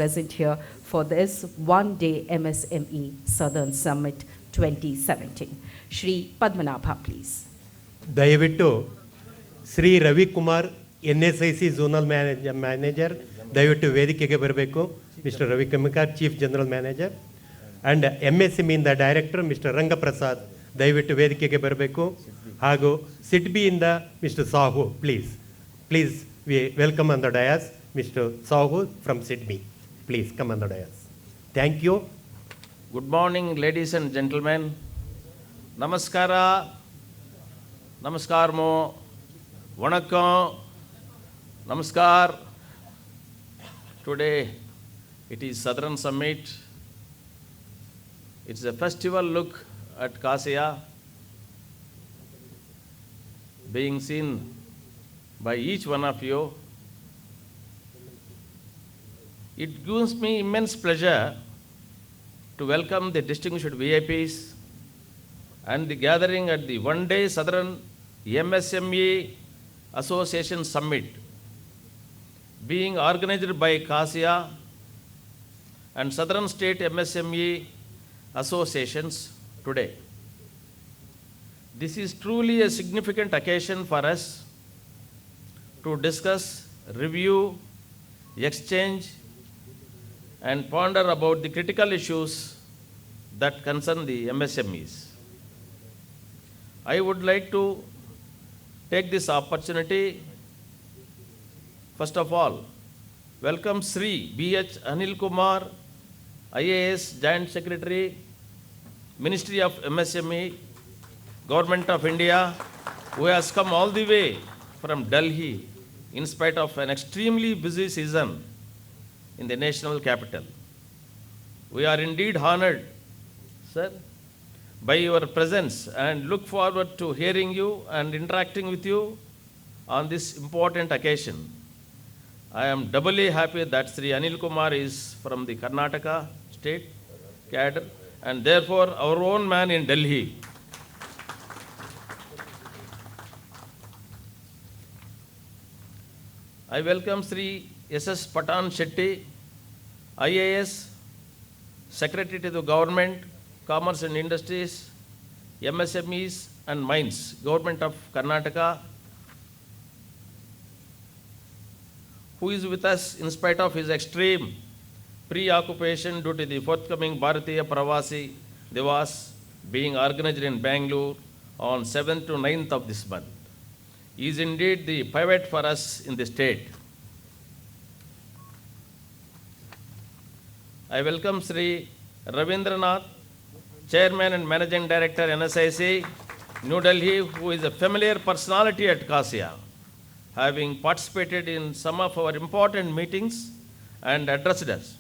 present here for this one-day MSME Southern Summit 2017. Shri Padmanabha, please. ದಯವಿಟ್ಟು Shri Ravikumar NSIC zonal manager ದಯವಿಟ್ಟು ವೇದಿಕೆಗೆ ಬರಬೇಕು. Mister Ravikumar chief general manager and MSME ಇಂದ director mister Rangaprasad ದಯವಿಟ್ಟು ವೇದಿಕೆಗೆ ಬರಬೇಕು. ಹಾಗೂ ಸಿಡ್ಬಿಯಿಂದ mister Sahu please we welcome on the dais mister Sahu from SIDBI. Please come on the dais. Thank you. Good morning, ladies and gentlemen. Namaskara, Namaskarmo, Vanakkam, Namaskar. Today it is Southern Summit. It's a festival look at Kasiia being seen by each one of you. It gives me immense pleasure to welcome the distinguished VIPs and the gathering at the one-day Southern MSME Association Summit being organized by Kasiia and Southern State MSME Associations today. This is truly a significant occasion for us to discuss, review, exchange, and ponder about the critical issues that concern the MSMEs. I would like to take this opportunity, first of all, welcome Sri B.H. Anil Kumar, IAS Joint Secretary, Ministry of MSME, Government of India, who has come all the way from Delhi in spite of an extremely busy season in the national capital. We are indeed honored, sir, by your presence and look forward to hearing you and interacting with you on this important occasion. I am doubly happy that Sri Anil Kumar is from the Karnataka state cadre and therefore our own man in Delhi. I welcome Sri S.S. Patan Shetty, IAS, Secretary to the Government, Commerce and Industries, MSMEs and Mines, Government of Karnataka, who is with us in spite of his extreme preoccupation due to the forthcoming Bharatiya Pravasi Divas being organized in Benglure on 7th to 9th of this month. He is indeed the pivot for us in the state. I welcome Sri Ravindranath, Chairman and Managing Director NSIC, New Delhi, who is a familiar personality at Kasiia, having participated in some of our important meetings and addressed us.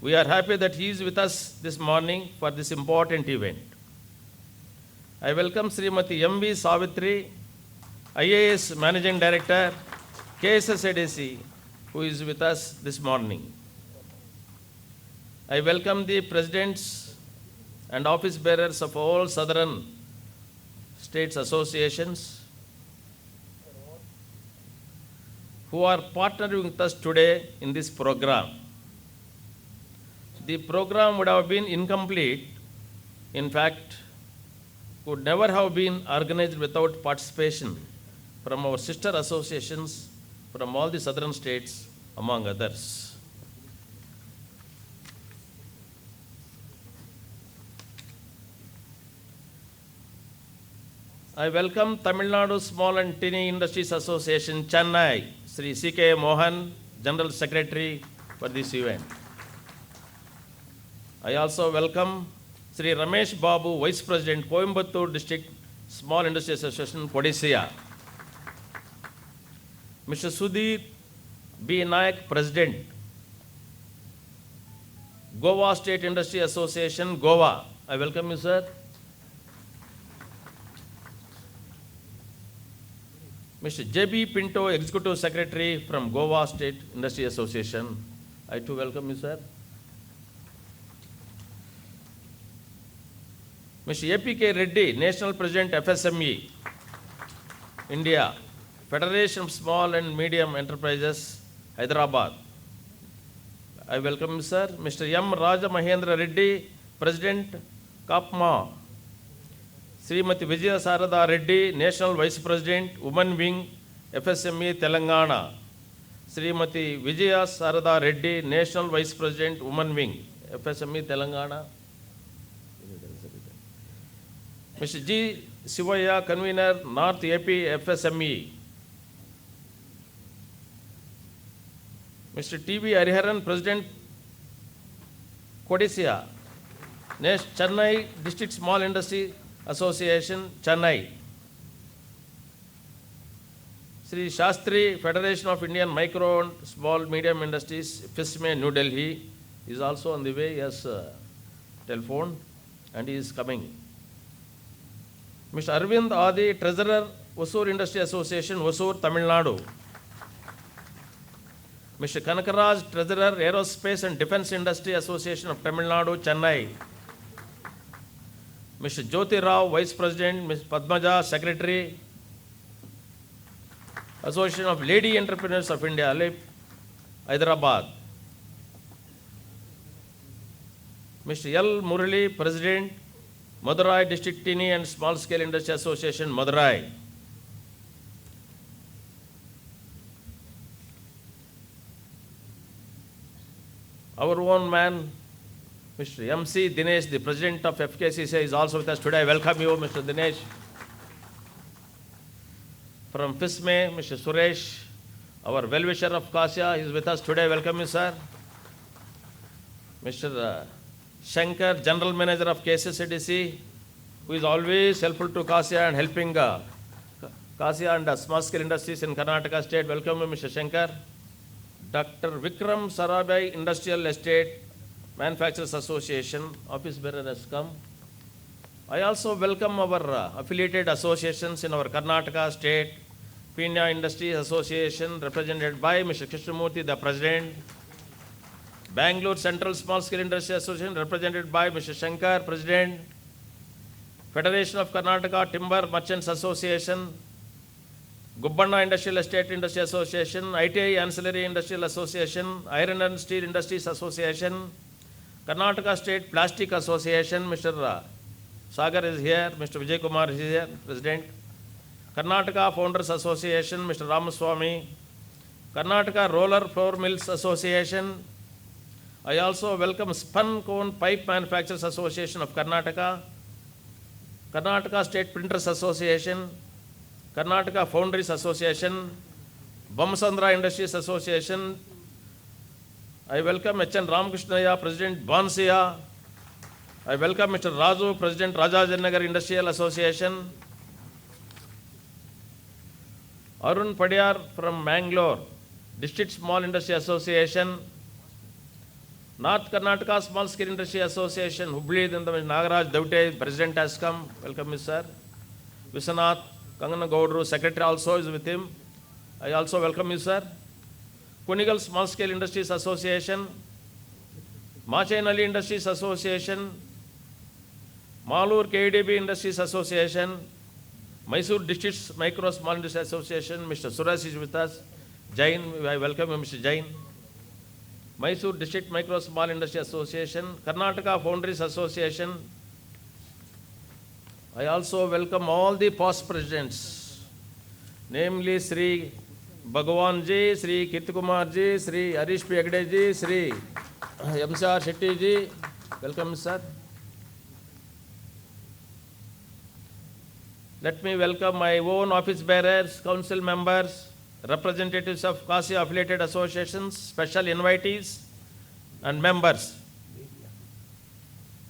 We are happy that he is with us this morning for this important event. I welcome Srimati M.V. Savitri, IAS Managing Director, KSSADC, who is with us this morning. I welcome the presidents and office bearers of all Southern States Associations who are partnering with us today in this program. The program would have been incomplete, in fact, could never have been organized without participation from our sister associations from all the southern states, among others. I welcome Tamil Nadu Small and Tiny Industries Association, Chennai, Sri C.K. Mohan, General Secretary for this event. I also welcome Sri Ramesh Babu, Vice President, Coimbatore District Small Industry Association, Kasiia. Mr. Sudhir B. Nayak, President, Goa State Industry Association, Goa. I welcome you, sir. Mr. J.B. Pinto, Executive Secretary from Goa State Industry Association. I too welcome you, sir. Mr. APK Reddy, National President, FSME, India, Federation of Small and Medium Enterprises, Hyderabad. I welcome you, sir. Mr. M. Raja Mahendra Reddy, President, Kapma. Srimati Vijaya Sarada Reddy, National Vice President, Women Wing, FSME, Telangana. Srimati Vijaya Sarada Reddy, National Vice President, Women Wing, FSME, Telangana. Mr. G. Sivaya, Convener, North AP, FSME. Mr. T. V. Hariharan, President, Kasiia, Chennai District Small Industry Association, Chennai. Sri Shastri, Federation of Indian Micro and Small Medium Industries, FISME, New Delhi, is also on the way. Yes, telephone, and he is coming. Mr. Arvind Adi, Treasurer, Hosur Industry Association, Hosur, Tamil Nadu. Mr. Kanakaraj, Treasurer, Aerospace and Defense Industry Association of Tamil Nadu, Chennai. Mr. Jyoti Rao, Vice President, Ms. Padmaja, Secretary, Association of Lady Entrepreneurs of India, Alip, Hyderabad. Mr. L. Murali, President, Madurai District Tiny and Small Scale Industry Association, Madurai. Our own man, Mr. M.C. Dinesh, the President of FKCCI, is also with us today. I welcome you, Mr. Dinesh. From FISME, Mr. Suresh, our well-wisher of Kasiia, is with us today. Welcome you, sir. Mr. Shankar, General Manager of KSSDC, who is always helpful to Kasiia and helping Kasiia and small-scale industries in Karnataka State. Welcome you, Mr. Shankar. Dr. Vikram Sarabhai, Industrial Estate Manufacturers Association, office bearer has come. I also welcome our affiliated associations in our Karnataka State, Pina Industries Association, represented by Mr. Krishnamurthy, the President. Benglure Central Small Scale Industry Association, represented by Mr. Shankar, President. Federation of Karnataka Timber Merchants Association, Gubbanna Industrial Estate Industry Association, ITI Ancillary Industrial Association, Iron and Steel Industries Association, Karnataka State Plastic Association, Mr. Sagar is here, Mr. Vijay Kumar is here, President. Karnataka Founders Association, Mr. Ramaswamy. Karnataka Roller Floor Mills Association. I also welcome Spun Cone Pipe Manufacturers Association of Karnataka, Karnataka State Printers Association, Karnataka Foundries Association, Bamsandra Industries Association. I welcome H.N. Ramakrishnaya, President Bansiya. I welcome Mr. Raju, President Rajajanagar Industrial Association. Arun Padiyar from Benglure, District Small Industry Association. North Karnataka Small Scale Industry Association, Hubli, then Nagaraj Davte, President has come. Welcome, sir. Viswanath Kangana Gaudru, Secretary also is with him. I also welcome you, sir. Kunigal Small Scale Industries Association, Machainali Industries Association, Malur KDB Industries Association, Mysore District Micro Small Industries Association, Mr. Suresh is with us. Jain, I welcome you, Mr. Jain. Mysore District Micro Small Industry Association, Karnataka Foundries Association. I also welcome all the past presidents, namely Sri Bhagavan ji, Sri Kirtikumar ji, Sri Harish P. Agde ji, Sri M.C.R. Shetty ji. Welcome, sir. Let me welcome my own office bearers, council members, representatives of Kasiia affiliated associations, special invitees and members.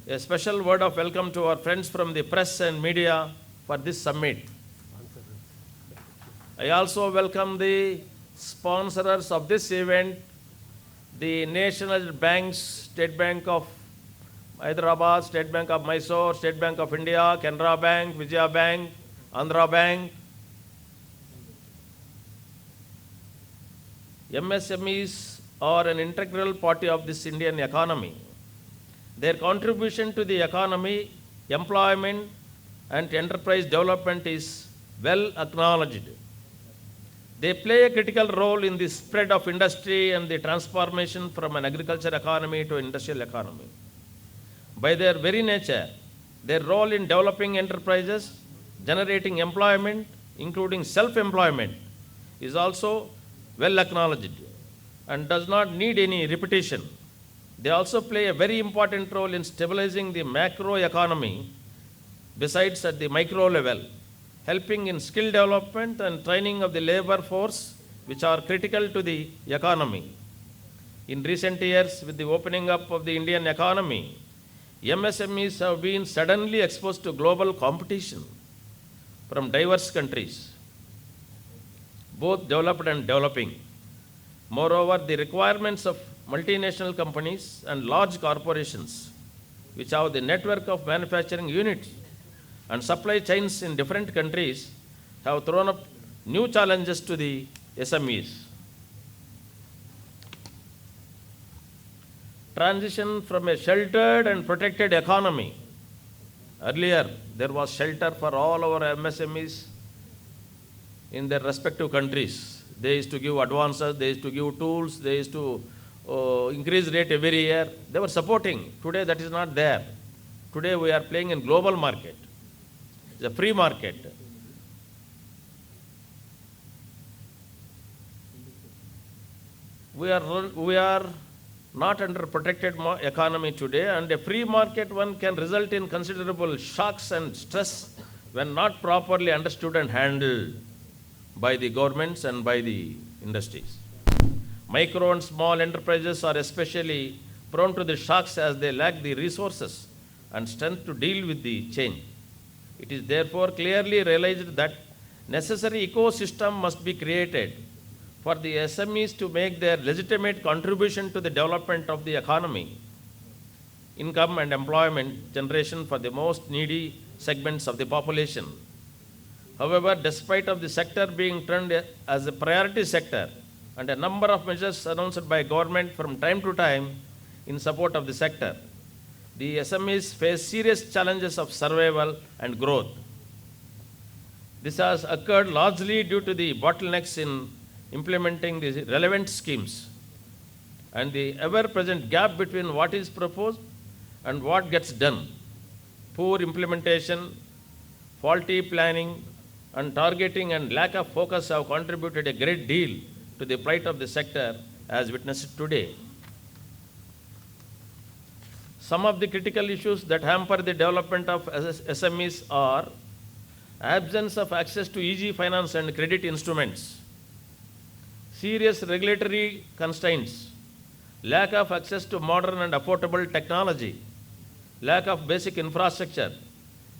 A special word of welcome to our friends from the press and media for this summit. I also welcome the sponsors of this event, the national banks, State Bank of Hyderabad, State Bank of Mysore, State Bank of India, Canara Bank, Vijaya Bank, Andhra Bank. MSMEs are an integral part of this Indian economy. Their contribution to the economy, employment, and enterprise development is well acknowledged. They play a critical role in the spread of industry and the transformation from an agriculture economy to industrial economy. By their very nature, their role in developing enterprises, generating employment, including self-employment, is also well acknowledged and does not need any repetition. They also play a very important role in stabilizing the macro economy, besides at the micro level, helping in skill development and training of the labor force, which are critical to the economy. In recent years, with the opening up of the Indian economy, MSMEs have been suddenly exposed to global competition from diverse countries, both developed and developing. Moreover, the requirements of multinational companies and large corporations, which have the network of manufacturing units and supply chains in different countries, have thrown up new challenges to the SMEs. Transition from a sheltered and protected economy. Earlier, there was shelter for all our MSMEs in their respective countries. They used to give advances, they used to give tools, they used to increase rate every year. They were supporting. Today, that is not there. Today, we are playing in global market. It's a free market. We are not under protected economy today, and a free market one can result in considerable shocks and stress when not properly understood and handled by the governments and by the industries. Micro and small enterprises are especially prone to the shocks as they lack the resources and strength to deal with the change. It is therefore clearly realized that necessary ecosystem must be created for the SMEs to make their legitimate contribution to the development of the economy, income and employment generation for the most needy segments of the population. However, despite of the sector being termed as a priority sector and a number of measures announced by government from time to time in support of the sector, the SMEs face serious challenges of survival and growth. This has occurred largely due to the bottlenecks in implementing the relevant schemes and the ever-present gap between what is proposed and what gets done. Poor implementation, faulty planning, and targeting and lack of focus have contributed a great deal to the plight of the sector as witnessed today. Some of the critical issues that hamper the development of SMEs are absence of access to easy finance and credit instruments, serious regulatory constraints, lack of access to modern and affordable technology, lack of basic infrastructure,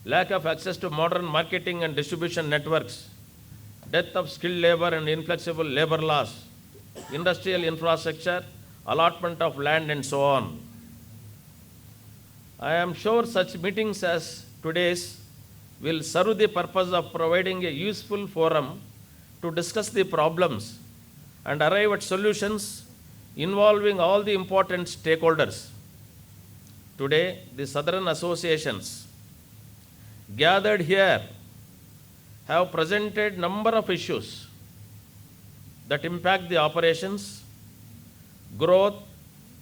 lack of access to modern marketing and distribution networks, dearth of skilled labor and inflexible labor laws, industrial infrastructure, allotment of land, and so on. I am sure such meetings as today's will serve the purpose of providing a useful forum to discuss the problems and arrive at solutions involving all the important stakeholders. Today, the Southern associations gathered here have presented number of issues that impact the operations, growth,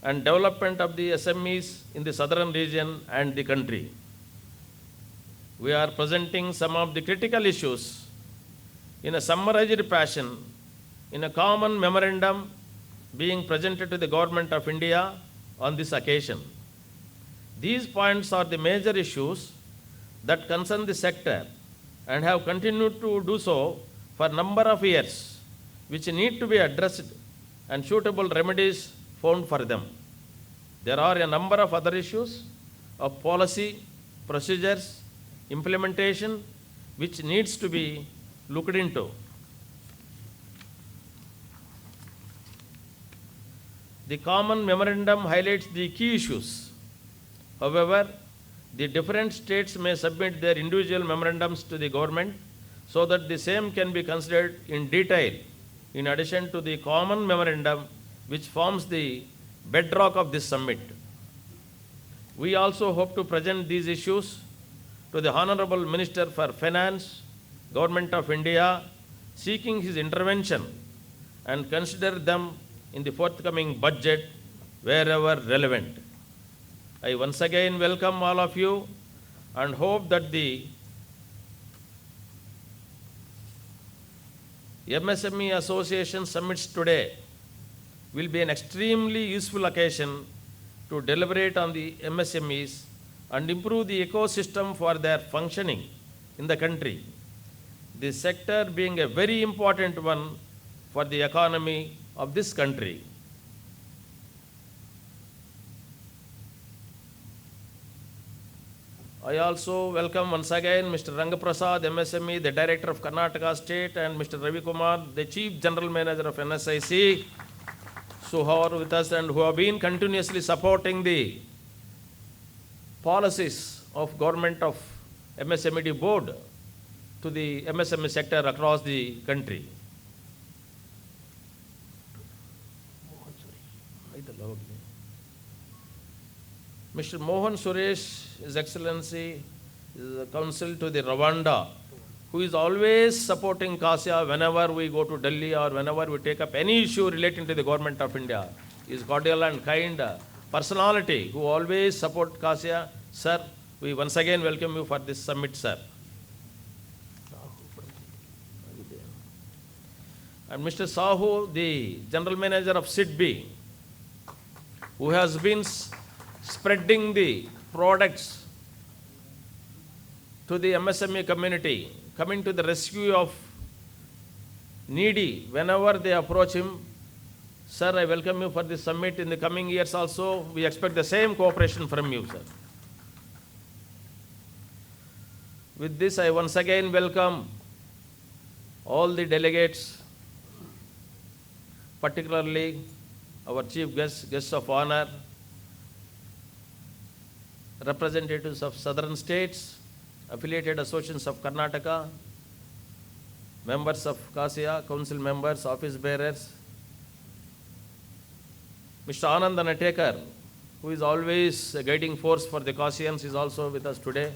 and development of the SMEs in the southern region and the country. We are presenting some of the critical issues in a summarized fashion in a common memorandum being presented to the Government of India on this occasion. These points are the major issues that concern the sector and have continued to do so for a number of years, which need to be addressed and suitable remedies found for them. There are a number of other issues of policy, procedures, implementation, which needs to be looked into. The common memorandum highlights the key issues. However, the different states may submit their individual memorandums to the government so that the same can be considered in detail in addition to the common memorandum which forms the bedrock of this summit. We also hope to present these issues to the Honorable Minister for Finance, Government of India, seeking his intervention and consider them in the forthcoming budget wherever relevant. I once again welcome all of you and hope that the MSME Association summits today will be an extremely useful occasion to deliberate on the MSMEs and improve the ecosystem for their functioning in the country. This sector being a very important one for the economy of this country. I also welcome once again Mr. Rangaprasad, MSME, the Director of Karnataka State, and Mr. Ravi Kumar, the Chief General Manager of NSIC, who are with us and who have been continuously supporting the policies of Government of MSMED Board to the MSME sector across the country. Mr. Mohan Suresh, His Excellency, is the counsel to the Rwanda, who is always supporting Kasiia whenever we go to Delhi or whenever we take up any issue relating to the Government of India. He is cordial and kind personality who always support Kasiia. Sir, we once again welcome you for this summit, sir. And Mr. Sahu, the General Manager of SIDBI, who has been spreading the products to the MSME community, coming to the rescue of needy whenever they approach him. Sir, I welcome you for this summit. In the coming years also, we expect the same cooperation from you, sir. With this, I once again welcome all the delegates, particularly our chief guests of honor, representatives of southern states, affiliated associations of Karnataka, members of Kasiia, council members, office bearers, Mr. Anand Anatekar, who is always a guiding force for the Kasiians, is also with us today.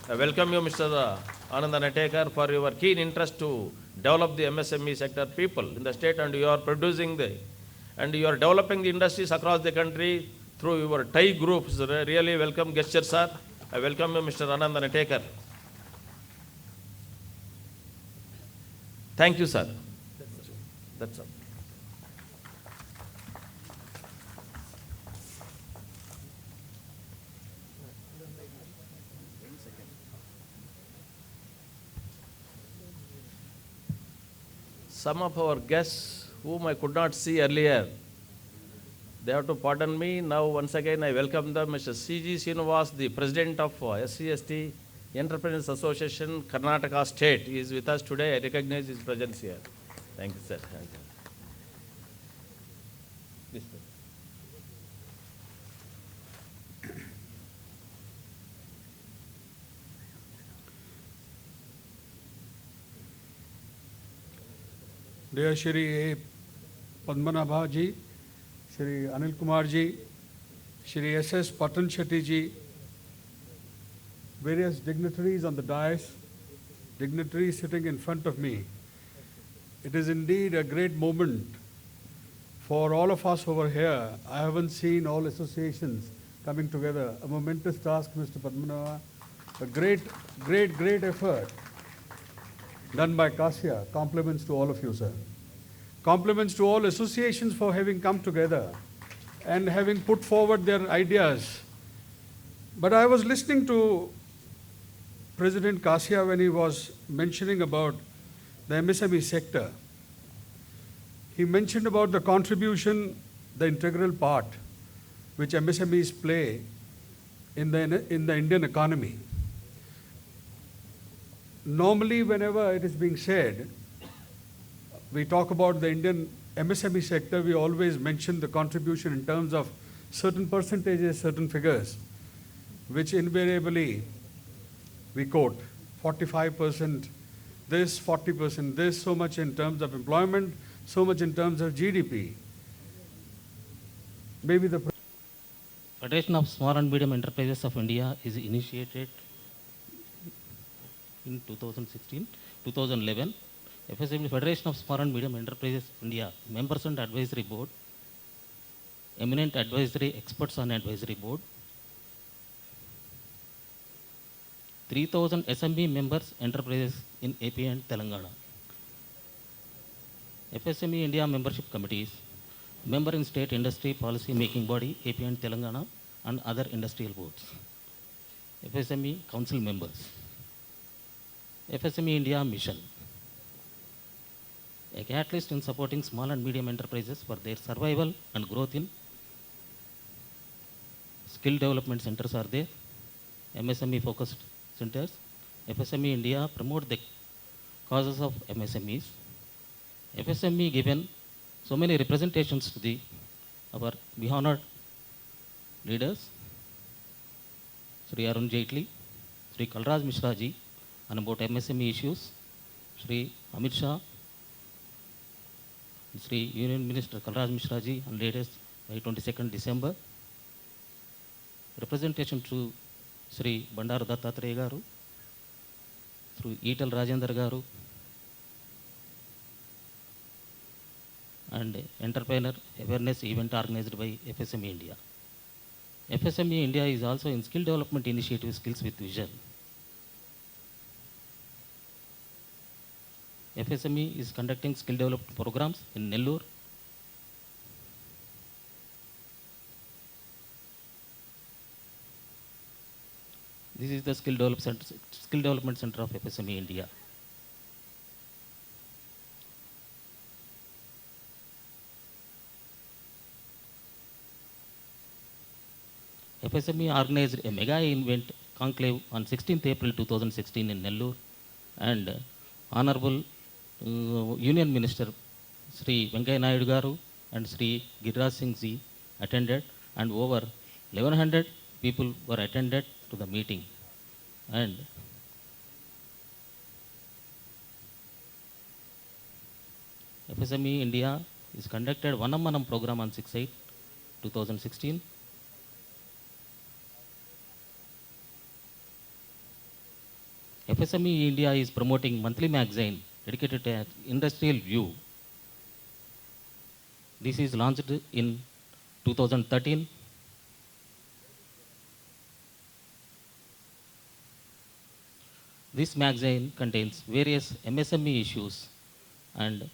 I welcome you, Mr. Anand Anatekar, for your keen interest to develop the MSME sector people in the state, and you are producing and you are developing the industries across the country through your tie groups. Really welcome gesture, sir. I welcome you, Mr. Anand Anatekar. Thank you, sir. That's all. Some of our guests whom I could not see earlier, they have to pardon me. Now, once again, I welcome them. Mr. C.G. Srinivas, the President of SCST Entrepreneurs Association, Karnataka State. He is with us today. I recognize his presence here. Thank you, sir. Thank you. Please, sir. Dear Shri A. Padmanabha ji, Shri Anil Kumar ji, Shri S.S. Patan Shetty ji, various dignitaries on the dais, dignitaries sitting in front of me. It is indeed a great moment for all of us over here. I haven't seen all associations coming together. A momentous task, Mr. Padmanabha. A great effort done by Kasiia. Compliments to all of you, sir. Compliments to all associations for having come together and having put forward their ideas. But I was listening to President Kasiia when he was mentioning about the MSME sector. He mentioned about the contribution, the integral part which MSMEs play in the Indian economy. Normally, whenever it is being said, we talk about the Indian MSME sector, we always mention the contribution in terms of certain percentages, certain figures, which invariably we quote 45% this, 40% this, so much in terms of employment, so much in terms of GDP. Maybe the Federation of Small and Medium Enterprises of India is initiated in 2011. FSME Federation of Small and Medium Enterprises India Members and Advisory Board, Eminent Advisory Experts on Advisory Board, 3,000 SME members enterprises in AP and Telangana. FSME India membership committees, member in state industry policy making body AP and Telangana and other industrial boards. FSME council members. FSME India mission, a catalyst in supporting small and medium enterprises for their survival and growth in skill development centers are there, MSME focused centers. FSME India promote the causes of MSMEs. FSME given so many representations to the our honored leaders, Sri Arun Jaitley, Sri Kalraj Mishra ji, and about MSME issues, Sri Amit Shah, Sri Union Minister Kalraj Mishra ji, and latest by 22nd December. Representation to Sri Bandaru Dattatreya garu, through Etal Rajendra garu, and entrepreneur awareness event organized by FSME India. FSME India is also in skill development initiative Skills with Vision. FSME is conducting skill development programs in Nellore, this is the skill development center of FSME India. FSME organized a mega event conclave on 16th April 2016 in Nellore, and Honorable Union Minister Sri Venkaiah Naidu garu and Sri Giriraj Singh ji attended, and over 1100 people were attended to the meeting. And FSME India is conducted Vanam Manam program on 6/8/2016. FSME India is promoting monthly magazine dedicated to industrial view. This is launched in 2013. This magazine contains various MSME issues and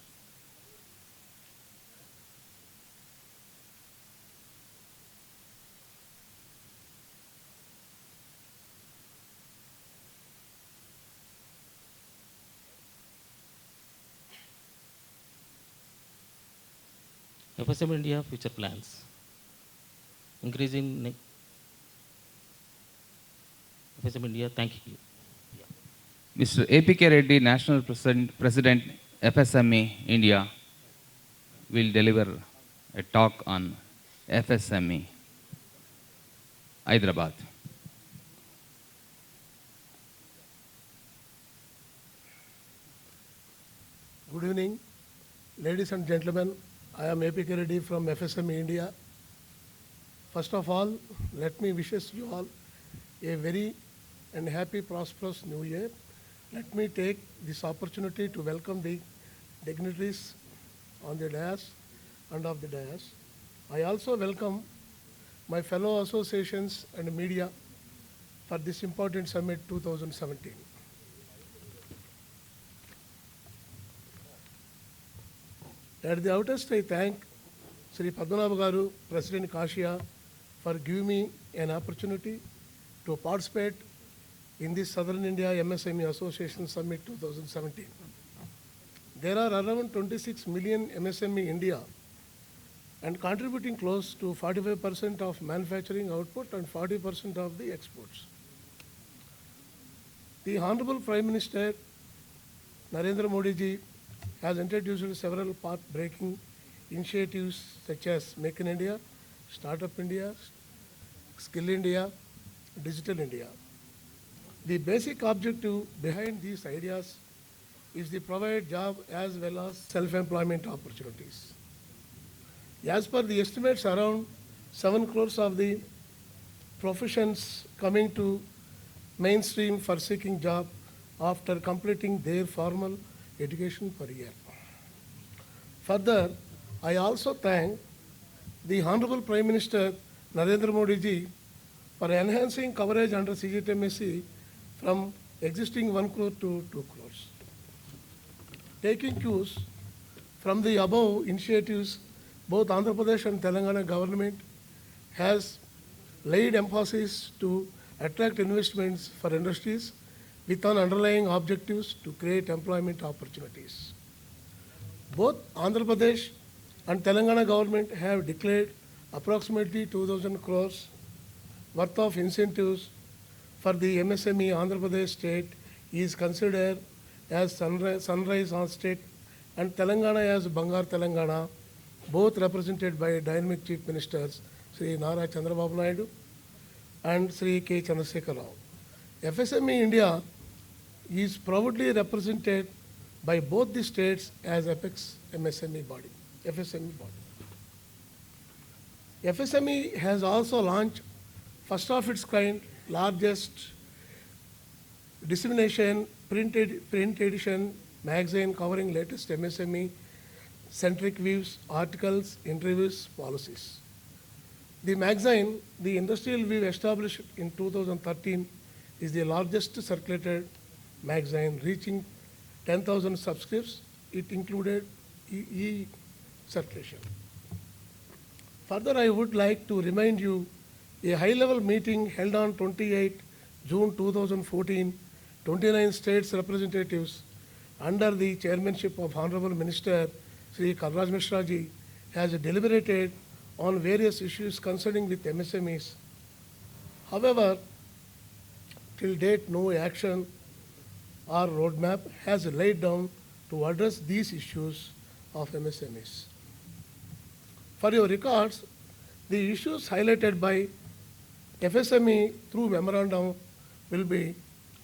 FSME India future plans. Increasing FSME India, thank you. Mr. APK Reddy, National President FSME India, will deliver a talk on FSME Hyderabad. Good evening, ladies and gentlemen. I am APK Reddy from FSME India. First of all, let me wish you all a very and happy, prosperous new year. Let me take this opportunity to welcome the dignitaries on the dais and of the dais. I also welcome my fellow associations and media for this important summit 2017. At the outset, I thank Sri Padmanabha garu, President Kasiia, for giving me an opportunity to participate in this Southern India MSME Association Summit 2017. There are around 26 million MSME in India and contributing close to 45% of manufacturing output and 40% of the exports. The Honorable Prime Minister Narendra Modi ji has introduced several path-breaking initiatives such as Make in India, Startup India, Skill India, Digital India. The basic objective behind these ideas is to provide job as well as self-employment opportunities. As per the estimates, around 7 crores of the professions coming to mainstream for seeking job after completing their formal education per year. Further, I also thank the Honorable Prime Minister Narendra Modi ji for enhancing coverage under CGTMSE from existing 1 crore to 2 crores. Taking cues from the above initiatives, both Andhra Pradesh and Telangana government has laid emphasis to attract investments for industries with an underlying objectives to create employment opportunities. Both Andhra Pradesh and Telangana government have declared approximately 2,000 crores worth of incentives for the MSME. Andhra Pradesh state is considered as sunrise on state and Telangana as Bangar Telangana, both represented by dynamic chief ministers Sri Nara Chandrababu Naidu and Sri K. Chandrasekhar Rao. FSME India is proudly represented by both the states as Apex FSME body. FSME has also launched first of its kind, largest dissemination print edition magazine covering latest MSME centric views, articles, interviews, policies. The magazine, the Industrial View, established in 2013, is the largest circulated magazine, reaching 10,000 subscripts. It included e-circulation. Further, I would like to remind you a high-level meeting held on 28 June 2014, 29 states representatives under the chairmanship of Honorable Minister Sri Kalraj Mishra ji has deliberated on various issues concerning with MSMEs. However, till date, no action or roadmap has laid down to address these issues of MSMEs. For your records, the issues highlighted by FSME through memorandum will be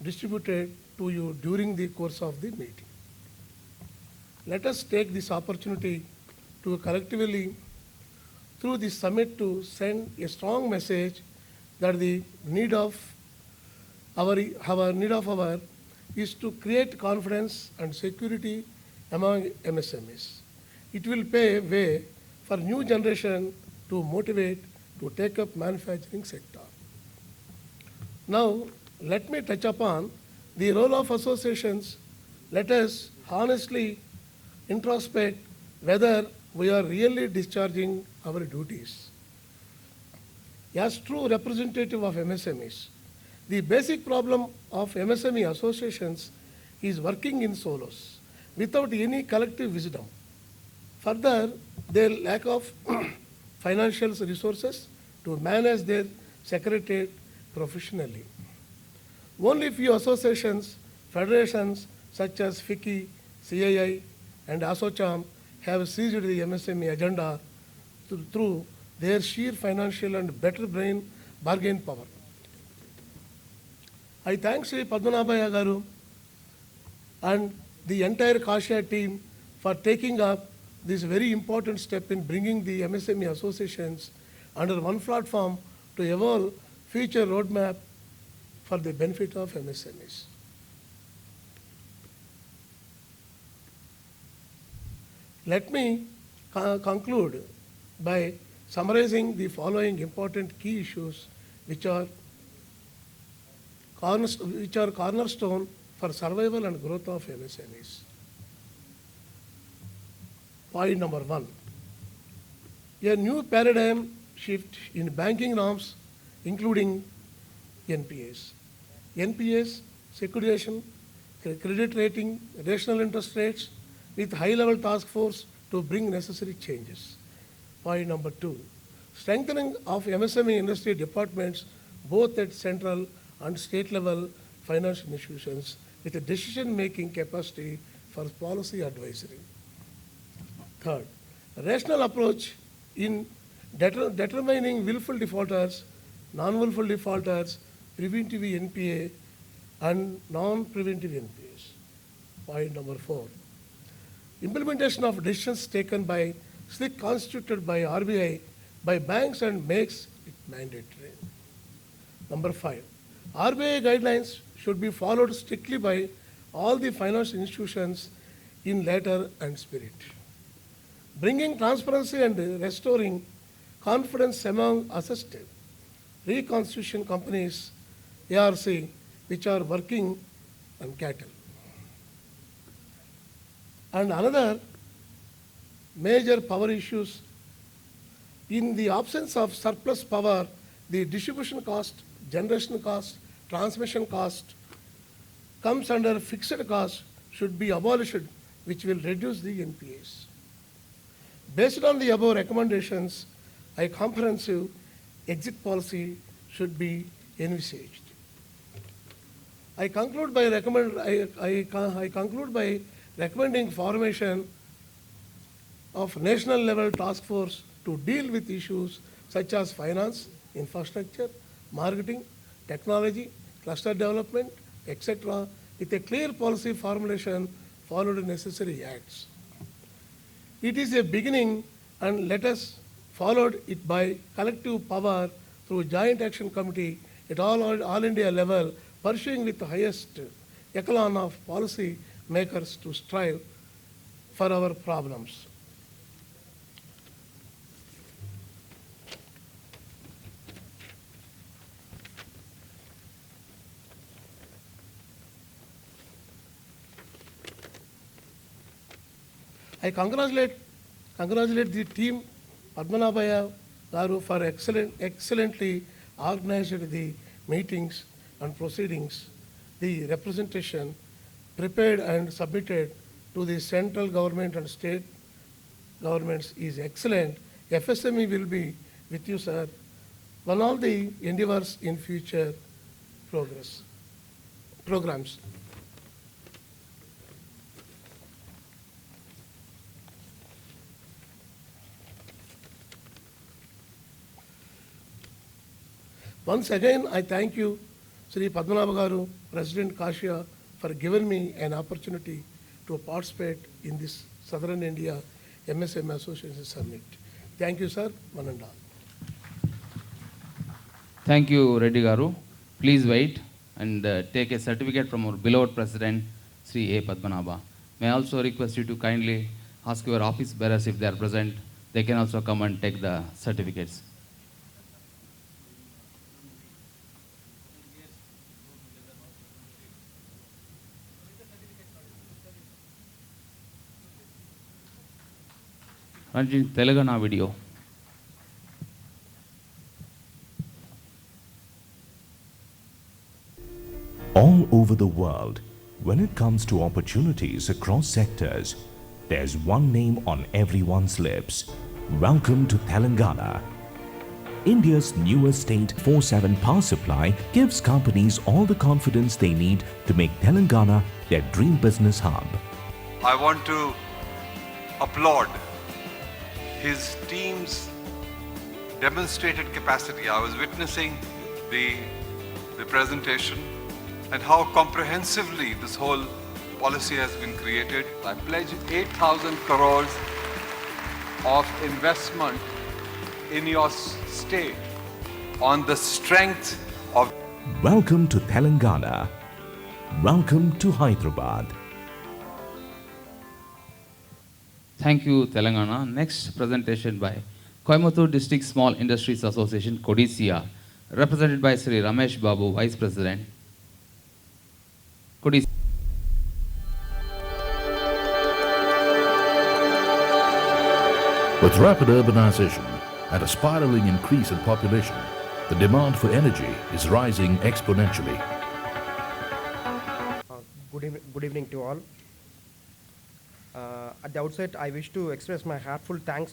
distributed to you during the course of the meeting. Let us take this opportunity to collectively, through this summit, to send a strong message that the need of our is to create confidence and security among MSMEs. It will pave way for new generation to motivate to take up manufacturing sector. Now, let me touch upon the role of associations. Let us honestly introspect whether we are really discharging our duties. As true representative of MSMEs, the basic problem of MSME associations is working in solos without any collective wisdom. Further, their lack of financial resources to manage their secretariat professionally. Only few associations, federations such as FICCI, CII, and ASSOCHAM have seized the MSME agenda through their sheer financial and better bargain power. I thank Sri Padmanabhaya Garu and the entire Kasiia team for taking up this very important step in bringing the MSME associations under one platform to evolve future roadmap for the benefit of MSMEs. Let me conclude by summarizing the following important key issues which are cornerstone for survival and growth of MSMEs. Point number 1, a new paradigm shift in banking norms, including NPAs. NPAs, securitization, credit rating, rational interest rates, with high-level task force to bring necessary changes. Point number 2, strengthening of MSME industry departments, both at central and state level financial institutions, with a decision-making capacity for policy advisory. Third, a rational approach in determining willful defaulters, non-willful defaulters, preventive NPA, and non-preventive NPAs. Point number 4, implementation of decisions taken by SLIC constituted by RBI by banks and makes it mandatory. Number 5, RBI guidelines should be followed strictly by all the financial institutions in letter and spirit. Bringing transparency and restoring confidence among assisted reconstitution companies, ARC, which are working on cattle. And another major power issues, in the absence of surplus power, the distribution cost, generation cost, transmission cost comes under fixed cost should be abolished, which will reduce the NPAs. Based on the above recommendations, a comprehensive exit policy should be envisaged. I conclude by recommending formation of national level task force to deal with issues such as finance, infrastructure, marketing, technology, cluster development, etc., with a clear policy formulation followed necessary acts. It is a beginning, and let us follow it by collective power through Joint Action Committee at all India level, pursuing with the highest echelon of policy makers to strive for our problems. I congratulate the team, Padmanabhaya Garu, for excellently organized the meetings and proceedings. The representation prepared and submitted to the central government and state governments is excellent. FSME will be with you, sir. One of the endeavors in future programs. Once again, I thank you, Sri Padmanabha Garu, President Kasiia, for giving me an opportunity to participate in this Southern India MSME Association Summit. Thank you, sir. One and all. Thank you, Reddy Garu. Please wait and take a certificate from our beloved President, Sri A. Padmanabha. May I also request you to kindly ask your office bearers if they are present. They can also come and take the certificates. Ranjit, Telangana video. All over the world, when it comes to opportunities across sectors, there's one name on everyone's lips. Welcome to Telangana. India's newest state 4/7 power supply gives companies all the confidence they need to make Telangana their dream business hub. I want to applaud his team's demonstrated capacity. I was witnessing the presentation and how comprehensively this whole policy has been created. I pledge 8,000 crores of investment in your state on the strength of... Welcome to Telangana. Welcome to Hyderabad. Thank you, Telangana. Next presentation by Coimbatore District Small Industries Association, Kasiia, represented by Sri Ramesh Babu, Vice President. Kasiia. With rapid urbanization and a spiraling increase in population, the demand for energy is rising exponentially. Good evening to all. At the outset, I wish to express my heartfelt thanks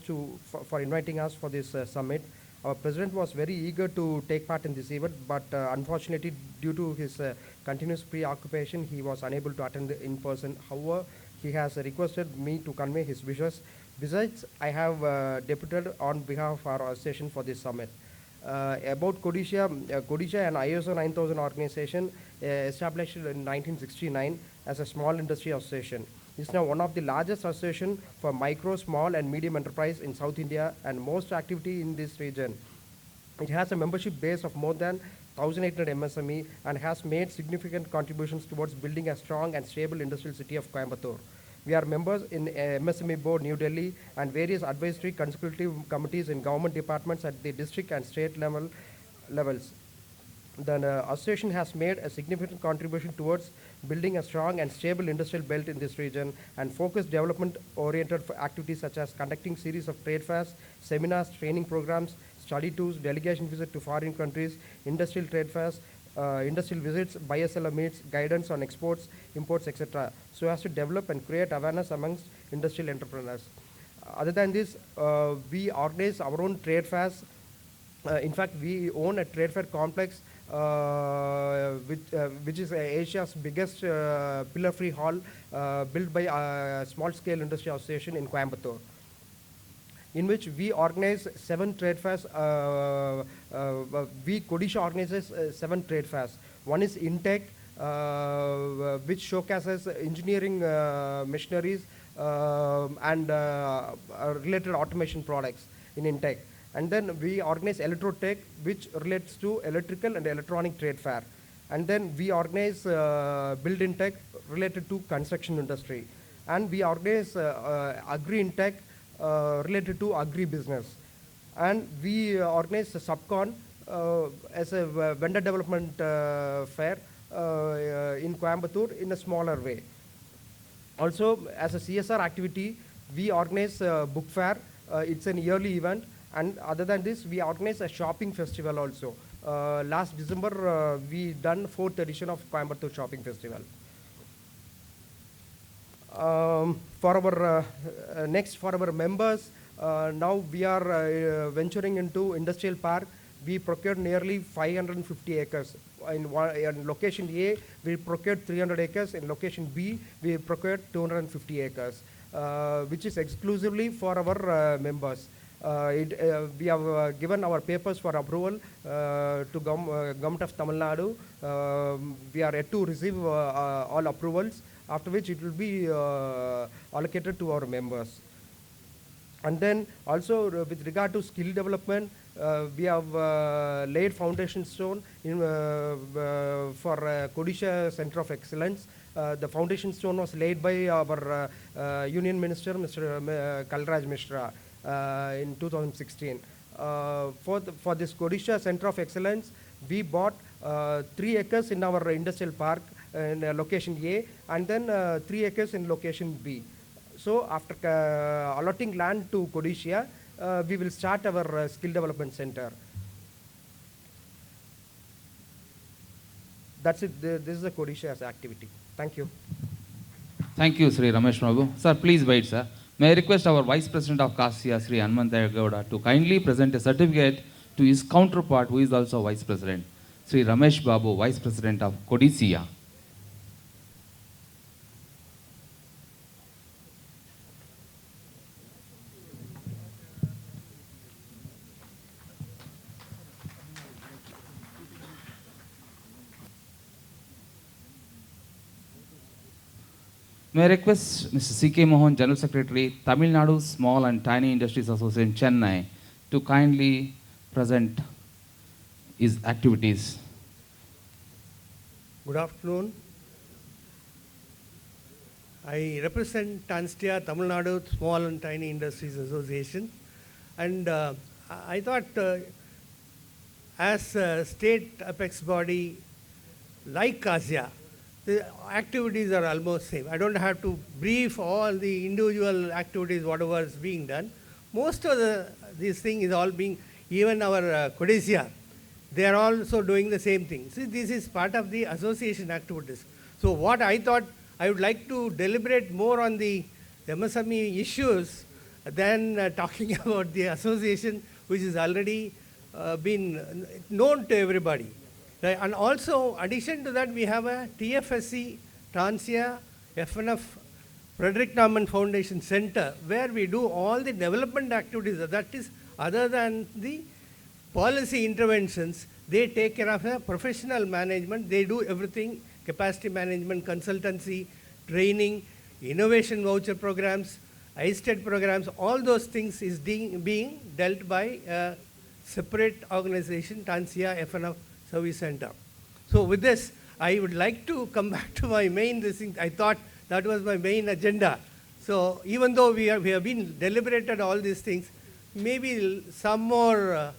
for inviting us for this summit. Our president was very eager to take part in this event, but unfortunately, due to his continuous preoccupation, he was unable to attend in person. However, he has requested me to convey his wishes. Besides, I have deputed on behalf of our association for this summit. About Kasiia, Kasiia, an ISO 9000 organization established in 1969 as a small industry association. It is now one of the largest associations for micro, small and medium enterprise in South India and most activity in this region. It has a membership base of more than 1,800 MSME and has made significant contributions towards building a strong and stable industrial city of Coimbatore. We are members in MSME Board New Delhi and various advisory consultative committees in government departments at the district and state levels. The association has made a significant contribution towards building a strong and stable industrial belt in this region and focused development-oriented activities such as conducting series of trade fairs, seminars, training programs, study tours, delegation visits to foreign countries, industrial trade fairs, industrial visits, buyer-seller meets, guidance on exports, imports, etc., so as to develop and create awareness amongst industrial entrepreneurs. Other than this, we organize our own trade fairs. In fact, we own a trade fair complex which is Asia's biggest pillar-free hall built by a small-scale industry association in Coimbatore, in which we organize 7 trade fairs. Kasiia organizes 7 trade fairs. One is Intech, which showcases engineering machineries and related automation products in Intech. And then we organize Electrotech, which relates to electrical and electronic trade fair. And then we organize Build Intech related to construction industry. And we organize Agri Intech related to agri-business. And we organize Subcon as a vendor development fair in Coimbatore in a smaller way. Also, as a CSR activity, we organize book fair. It's an yearly event. And other than this, we organize a shopping festival also. Last December, we done 4th edition of Coimbatore Shopping Festival. For our members, now we are venturing into industrial park. We procured nearly 550 acres. In location A, we procured 300 acres. In location B, we procured 250 acres, which is exclusively for our members. We have given our papers for approval to Government of Tamil Nadu. We are yet to receive all approvals, after which it will be allocated to our members. And then also with regard to skill development, we have laid foundation stone for Kasiia Center of Excellence. The foundation stone was laid by our Union Minister, Mr. Kalraj Mishra, in 2016. For this Kasiia Center of Excellence, we bought 3 acres in our industrial park in location A, and then 3 acres in location B. So after allotting land to Kasiia, we will start our skill development center. That's it. This is the Kasiia's activity. Thank you. Thank you, Sri Ramesh Prabhu. Sir, please wait, sir. May I request our Vice President of Kasiia, Sri Hanmantaya Gowda, to kindly present a certificate to his counterpart, who is also Vice President, Sri Ramesh Babu, Vice President of Kasiia. May I request Mr. C.K. Mohan, General Secretary, Tamil Nadu Small and Tiny Industries Association, Chennai, to kindly present his activities. Good afternoon. I represent TANSTIA, Tamil Nadu Small and Tiny Industries Association, and I thought as a state apex body like Kasiia, the activities are almost same. I don't have to brief all the individual activities, whatever is being done. Most of this thing is all being, even our Kasiia, they are also doing the same thing. See, this is part of the association activities. So what I thought, I would like to deliberate more on the MSME issues than talking about the association, which is already been known to everybody. Right? And also, addition to that, we have a TFSC, TANSTIA, FNF, Frederick Norman Foundation Center, where we do all the development activities. That is, other than the policy interventions, they take care of the professional management. They do everything, capacity management, consultancy, training, innovation voucher programs, ISTED programs, all those things is being dealt by a separate organization, TANSTIA, FNF Service Center. So with this, I would like to come back to my main thing. I thought that was my main agenda. So even though we have been deliberated all these things, maybe some more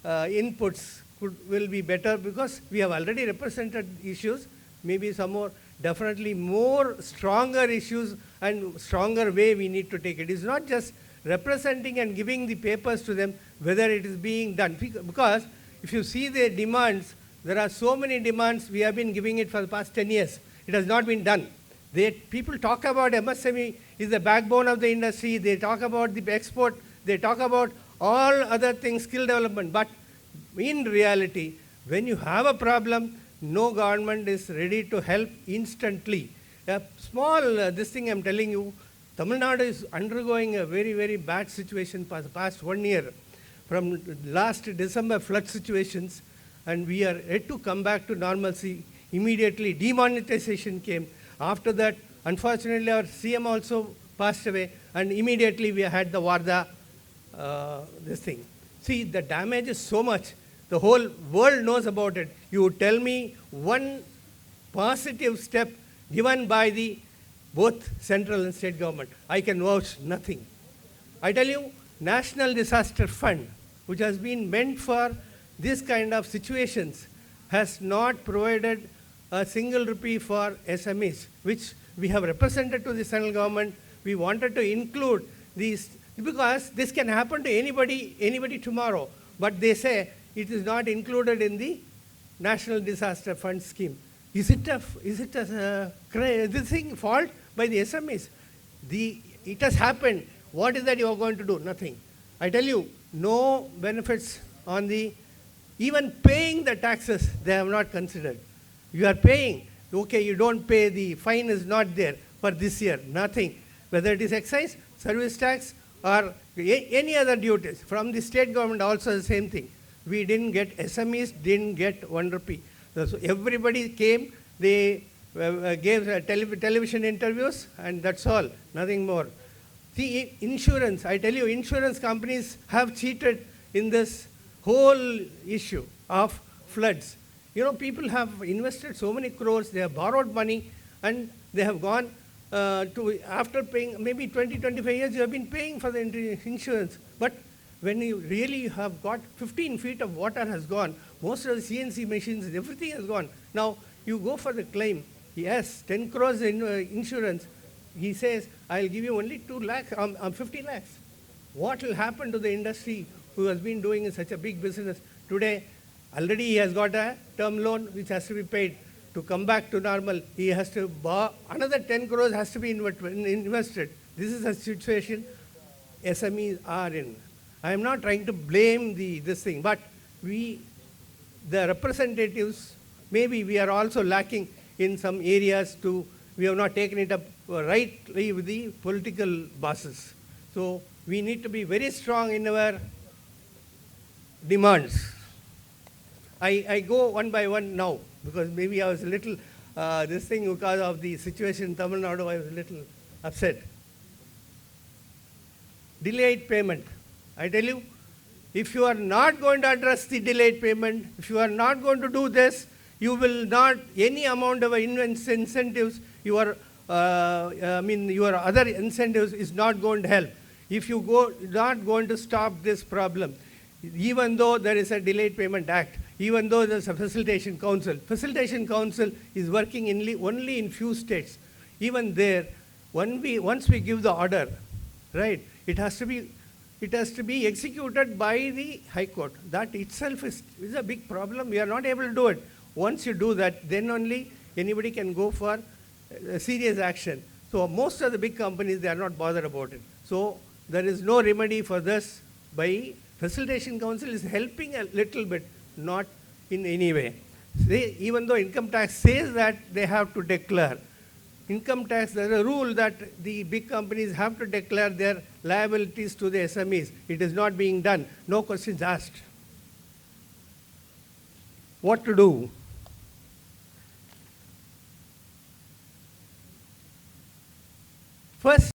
inputs will be better, because we have already represented issues, maybe some more, definitely more stronger issues and stronger way we need to take it. It's not just representing and giving the papers to them, whether it is being done. Because if you see their demands, there are so many demands, we have been giving it for the past 10 years. It has not been done. People talk about MSME is the backbone of the industry, they talk about the export, they talk about all other things, skill development, but in reality, when you have a problem, no government is ready to help instantly. A small, this thing I'm telling you, Tamil Nadu is undergoing a very, very bad situation for the past 1 year. From last December flood situations, and we are yet to come back to normalcy. Immediately demonetization came. After that, unfortunately, our CM also passed away, and immediately we had the Varda, this thing. See, the damage is so much. The whole world knows about it. You tell me one positive step given by the both central and state government. I can vouch nothing. I tell you, National Disaster Fund, which has been meant for this kind of situations, has not provided a single rupee for SMEs, which we have represented to the central government. We wanted to include these, because this can happen to anybody tomorrow. But they say it is not included in the National Disaster Fund scheme. Is it a this thing fault by the SMEs? It has happened. What is that you are going to do? Nothing. I tell you, no benefits on the, even paying the taxes, they have not considered. You are paying, okay, you don't pay, the fine is not there for this year, nothing. Whether it is excise, service tax, or any other duties. From the state government also the same thing. We didn't get, SMEs didn't get 1 rupee. So everybody came, they gave television interviews, and that's all, nothing more. See, insurance, I tell you, insurance companies have cheated in this whole issue of floods. You know, people have invested so many crores, they have borrowed money, and they have gone after paying maybe 20, 25 years, you have been paying for the insurance. But when you really have got 15 feet of water has gone, most of the CNC machines, everything has gone. Now, you go for the claim, yes, 10 crores in insurance. He says, I'll give you only 2 lakhs, 50 lakhs. What will happen to the industry who has been doing such a big business? Today, already he has got a term loan which has to be paid. To come back to normal, he has to borrow, another 10 crores has to be invested. This is a situation SMEs are in. I am not trying to blame this thing, but the representatives, maybe we are also lacking in some areas we have not taken it up rightly with the political bosses. So we need to be very strong in our demands. I go one by one now, because maybe I was a little, this thing because of the situation in Tamil Nadu, I was a little upset. Delayed payment. I tell you, if you are not going to address the delayed payment, if you are not going to do this, you will not, any amount of incentives, your other incentives is not going to help. If you not going to stop this problem, even though there is a Delayed Payment Act, even though there is a Facilitation Council is working only in few states. Even there, once we give the order, right, it has to be executed by the High Court. That itself is a big problem. We are not able to do it. Once you do that, then only anybody can go for serious action. So most of the big companies, they are not bothered about it. So there is no remedy for this. By Facilitation Council is helping a little bit, not in any way. Even though income tax says that they have to declare. Income tax, there is a rule that the big companies have to declare their liabilities to the SMEs. It is not being done. No questions asked. What to do? First,